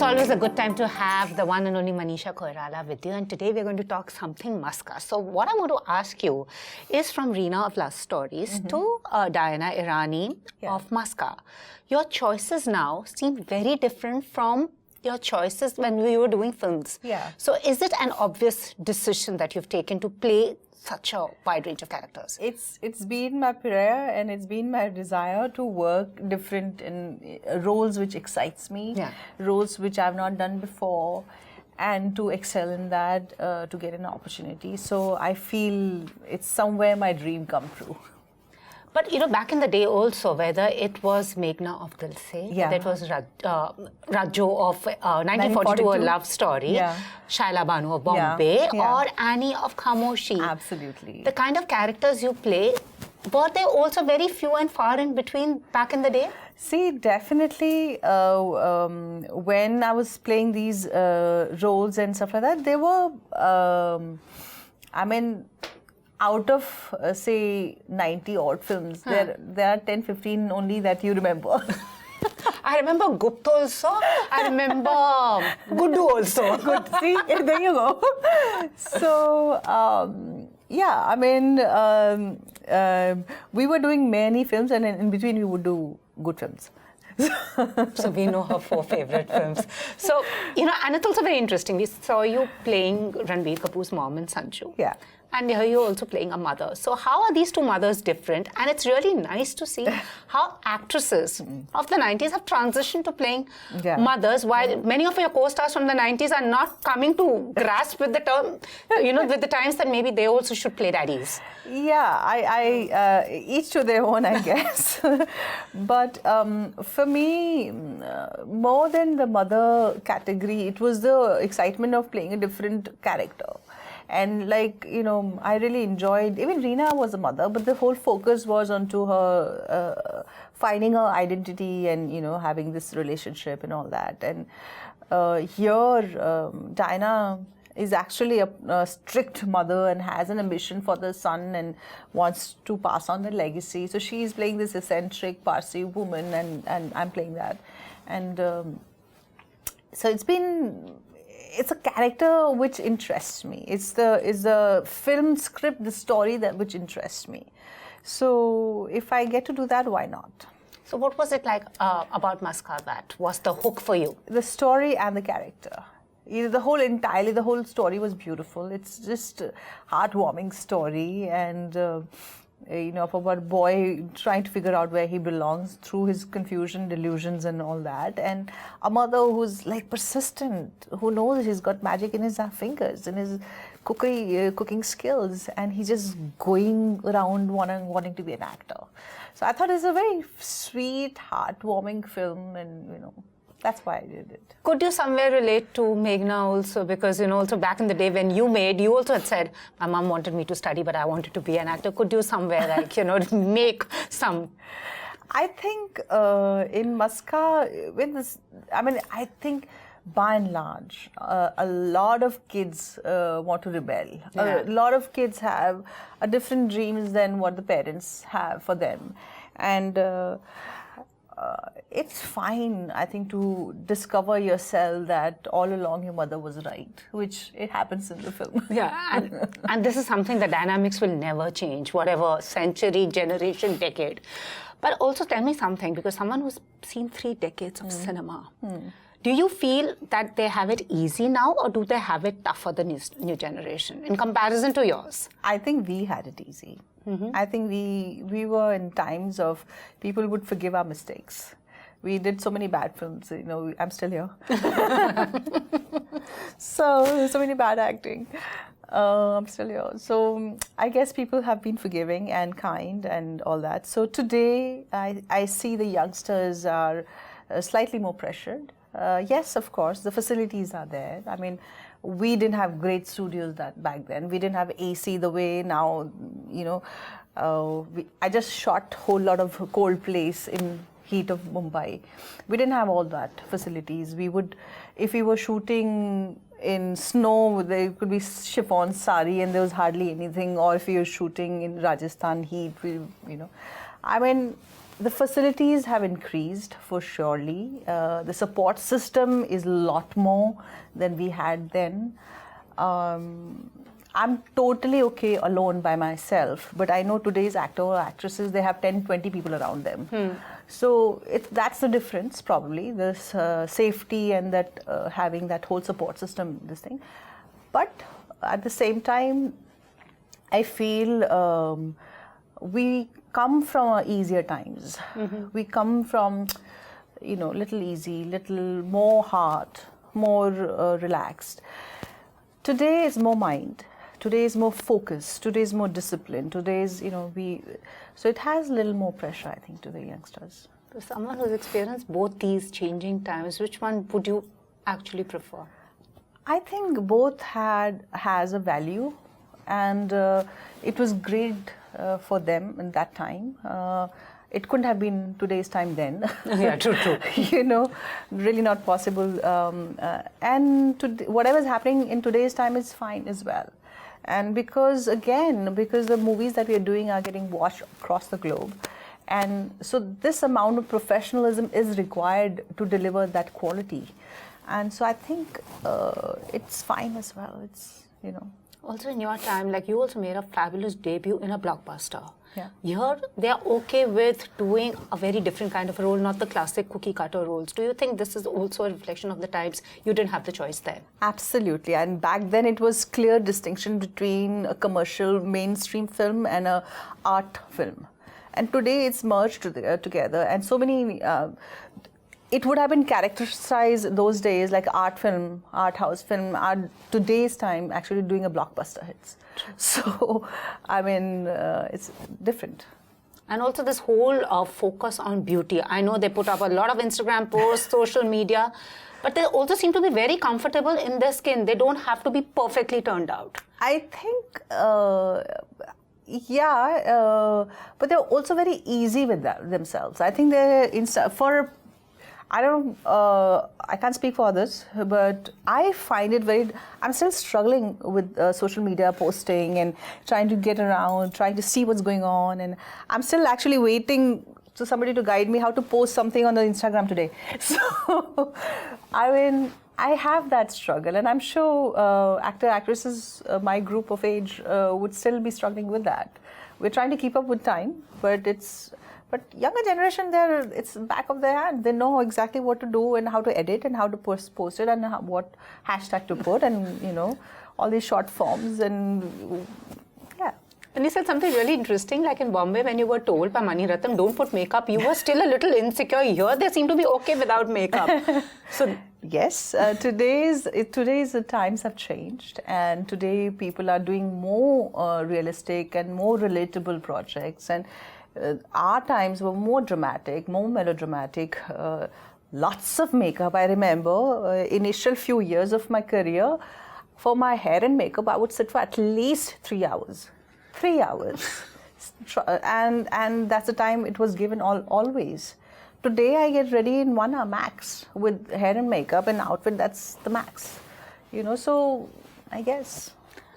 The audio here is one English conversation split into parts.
always a good time to have the one and only Manisha Koirala with you, and today we're going to talk something Maska. So what I want to ask you is from Reena of Love Stories to Diana Irani of Maska. Your choices now seem very different from your choices when we were doing films. Yeah. So is it an obvious decision that you've taken to play such a wide range of characters? It's been my prayer and it's been my desire to work different in roles which excites me, roles which I've not done before, and to excel in that, to get an opportunity. So I feel it's somewhere my dream come true. But you know, back in the day also, whether it was Meghna of Dil Se, whether it was Rajo of 1942, A Love Story, Shaila Banu of Bombay, or Annie of Khamoshi. Absolutely. The kind of characters you play, were they also very few and far in between back in the day? See, definitely when I was playing these roles and stuff like that, they were, I mean, out of say 90 odd films, there are 10, 15 only that you remember. I remember Gupta also. I remember Guddu also. Good. See, there you go. So, yeah, I mean, we were doing many films, and in between we would do good films. So we know her 4 favorite films. So, you know, and it's also very interesting. We saw you playing Ranbir Kapoor's mom in Sanju. Yeah. And here you're also playing a mother. So how are these two mothers different? And it's really nice to see how actresses of the 90s have transitioned to playing mothers, while many of your co-stars from the 90s are not coming to grasp with the term, you know, with the times that maybe they also should play daddies. Yeah, I each to their own, I guess. But for me, more than the mother category, it was the excitement of playing a different character. And like, you know, I really enjoyed, even Reena was a mother, but the whole focus was onto her finding her identity and, you know, having this relationship and all that. And here, Diana is actually a strict mother and has an ambition for the son and wants to pass on the legacy. So she's playing this eccentric Parsi woman, and I'm playing that. And so it's a character which interests me. It's the film script, the story which interests me. So if I get to do that, why not? So what was it like about Maska that was the hook for you? The story and the character. The whole story was beautiful. It's just a heartwarming story, and you know, about a boy trying to figure out where he belongs through his confusion, delusions and all that, and a mother who's like persistent, who knows he's got magic in his fingers, in his cooking skills, and he's just going around wanting to be an actor. So I thought it's a very sweet, heartwarming film, and you know, that's why I did it. Could you somewhere relate to Meghna also? Because, you know, also back in the day when you also had said, my mom wanted me to study, but I wanted to be an actor. Could you somewhere, like, you know, make some? I think in Maska, I think by and large, a lot of kids want to rebel. A lot of kids have different dreams than what the parents have for them. And it's fine, I think, to discover yourself that all along your mother was right, which it happens in the film. Yeah, and this is something, the dynamics will never change, whatever century, generation, decade. But also tell me something, because someone who's seen 3 decades of cinema, do you feel that they have it easy now, or do they have it tougher, the new generation, in comparison to yours? I think we had it easy. I think we were in times of people would forgive our mistakes. We did so many bad films, you know, I'm still here. so many bad acting. I'm still here. So I guess people have been forgiving and kind and all that. So today I see the youngsters are slightly more pressured. Yes, of course, the facilities are there. I mean, we didn't have great studios back then. We didn't have AC the way now, you know. I just shot a whole lot of cold place in heat of Mumbai. We didn't have all that facilities. We would, if we were shooting in snow, there could be chiffon sari and there was hardly anything, or if you're shooting in Rajasthan heat, I mean, the facilities have increased for surely. The support system is a lot more than we had then. I'm totally okay alone by myself, but I know today's actor or actresses, they have 10, 20 people around them. So that's the difference, probably, this safety and that having that whole support system, this thing. But at the same time, I feel we come from easier times. We come from, little easy, little more heart, more relaxed. Today is more mind. Today is more focus. Today is more discipline. Today is, so it has a little more pressure, I think, to the youngsters. For someone who's experienced both these changing times, which one would you actually prefer? I think both has a value, and it was great for them in that time. It couldn't have been today's time then. Yeah, true. Really not possible. And whatever's happening in today's time is fine as well. And because the movies that we are doing are getting watched across the globe. And so this amount of professionalism is required to deliver that quality. And so I think it's fine as well. Also in your time, you also made a fabulous debut in a blockbuster. Yeah. Here, they are okay with doing a very different kind of a role, not the classic cookie cutter roles. Do you think this is also a reflection of the times? You didn't have the choice there. Absolutely. And back then it was clear distinction between a commercial mainstream film and an art film. And today it's merged together. And so many, it would have been characterized those days like art film, art house film, today's time actually doing a blockbuster hits. So, I mean, it's different. And also this whole focus on beauty. I know they put up a lot of Instagram posts, social media, but they also seem to be very comfortable in their skin. They don't have to be perfectly turned out. I think, but they're also very easy with themselves. I think I can't speak for others, but I find it I'm still struggling with social media posting and trying to get around, trying to see what's going on. And I'm still actually waiting for somebody to guide me how to post something on the Instagram today. So, I mean, I have that struggle, and I'm sure actresses, my group of age, would still be struggling with that. We're trying to keep up with time, but younger generation, it's back of their hand. They know exactly what to do and how to edit and how to post it and what hashtag to put and, all these short forms and, yeah. And you said something really interesting, like in Bombay, when you were told by Mani Ratnam, don't put makeup, you were still a little insecure. Here, they seem to be okay without makeup. So yes, today's times have changed, and today people are doing more realistic and more relatable projects, and our times were more dramatic, more melodramatic, lots of makeup. I remember initial few years of my career, for my hair and makeup, I would sit for at least 3 hours. 3 hours. And that's the time it was given always. Today I get ready in 1 hour max with hair and makeup and outfit, that's the max. So I guess.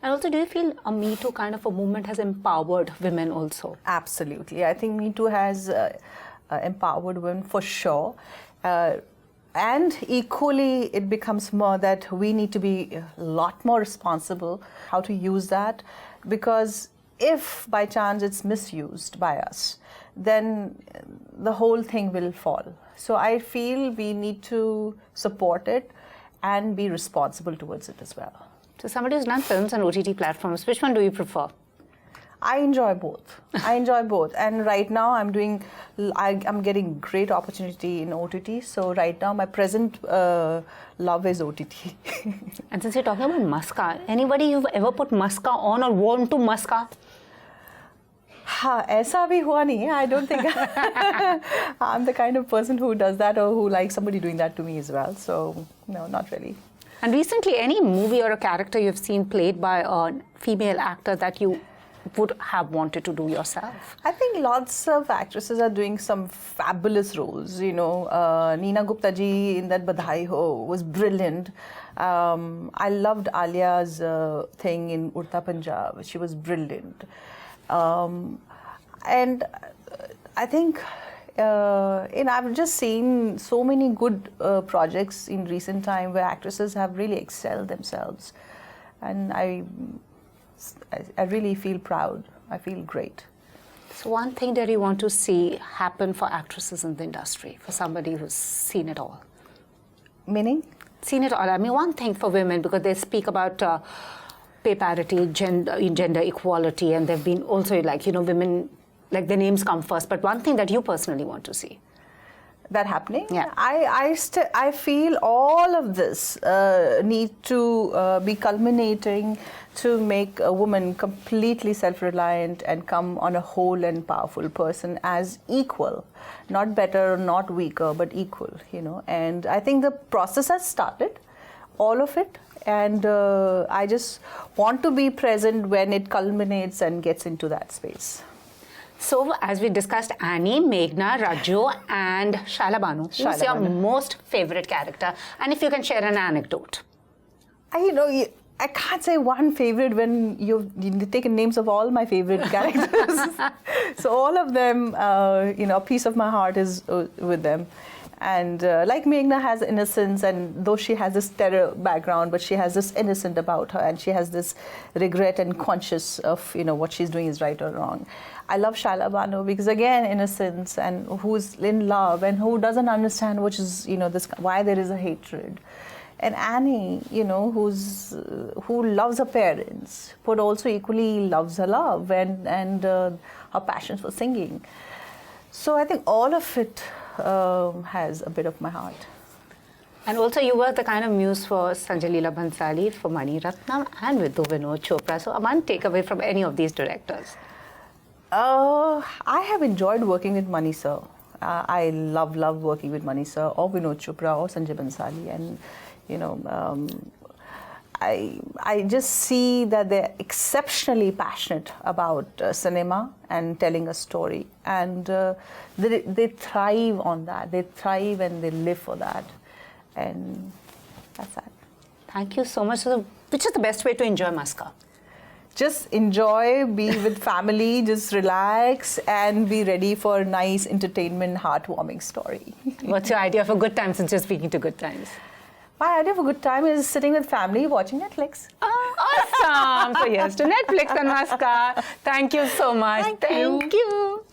And also, do you feel a Me Too kind of a movement has empowered women also? Absolutely. I think Me Too has empowered women for sure. And equally, it becomes more that we need to be a lot more responsible how to use that. Because if by chance it's misused by us, then the whole thing will fall. So I feel we need to support it and be responsible towards it as well. So somebody who's done films on OTT platforms, which one do you prefer? I enjoy both. And right now I'm getting great opportunity in OTT. So right now my present love is OTT. And since you're talking about Maska, anybody you've ever put Maska on or worn to Maska? ऐसा भी हुआ नहीं है. I don't think I'm the kind of person who does that or who likes somebody doing that to me as well. So no, not really. And recently, any movie or a character you've seen played by a female actor that you would have wanted to do yourself? I think lots of actresses are doing some fabulous roles. Neena Gupta ji in that Badhai Ho was brilliant. I loved Alia's thing in Urta Punjab. She was brilliant. And I think I've just seen so many good projects in recent time where actresses have really excelled themselves. And I really feel proud. I feel great. So one thing that you want to see happen for actresses in the industry, for somebody who's seen it all? Meaning? Seen it all. I mean, one thing for women, because they speak about pay parity, gender equality, and they've been also women, like their names come first. But one thing that you personally want to see. That happening? Yeah. I feel all of this need to be culminating to make a woman completely self-reliant and come on a whole and powerful person as equal, not better, not weaker, but equal. And I think the process has started, all of it, and I just want to be present when it culminates and gets into that space. So, as we discussed, Annie, Meghna, Raju, and Shala Banu. Who's your most favorite character? And if you can share an anecdote. I can't say one favorite when you've taken names of all my favorite characters. So all of them, a piece of my heart is with them. And like Meghna has innocence, and though she has this terror background, but she has this innocent about her, and she has this regret and conscious of what she's doing is right or wrong. I love Shala Banu because again, innocence, and who's in love and who doesn't understand which is why there is a hatred. And Annie, who loves her parents, but also equally loves her love and her passion for singing. So I think all of it has a bit of my heart. And also you were the kind of muse for Sanjay Leela Bhansali, for Mani Ratnam, and with Vinod Chopra. So one takeaway from any of these directors? I have enjoyed working with Mani sir. I love working with Mani sir or Vinod Chopra or Sanjay Bhansali, and I just see that they're exceptionally passionate about cinema and telling a story, and they thrive on that. They thrive and they live for that, and that's that. Thank you so much. So, which is the best way to enjoy Maska? Just enjoy, be with family, just relax, and be ready for a nice entertainment, heartwarming story. What's your idea for good times since you're speaking to Good Times? My idea for good time is sitting with family watching Netflix. Oh, awesome! So yes, to Netflix and Maska. Thank you so much. Thank you.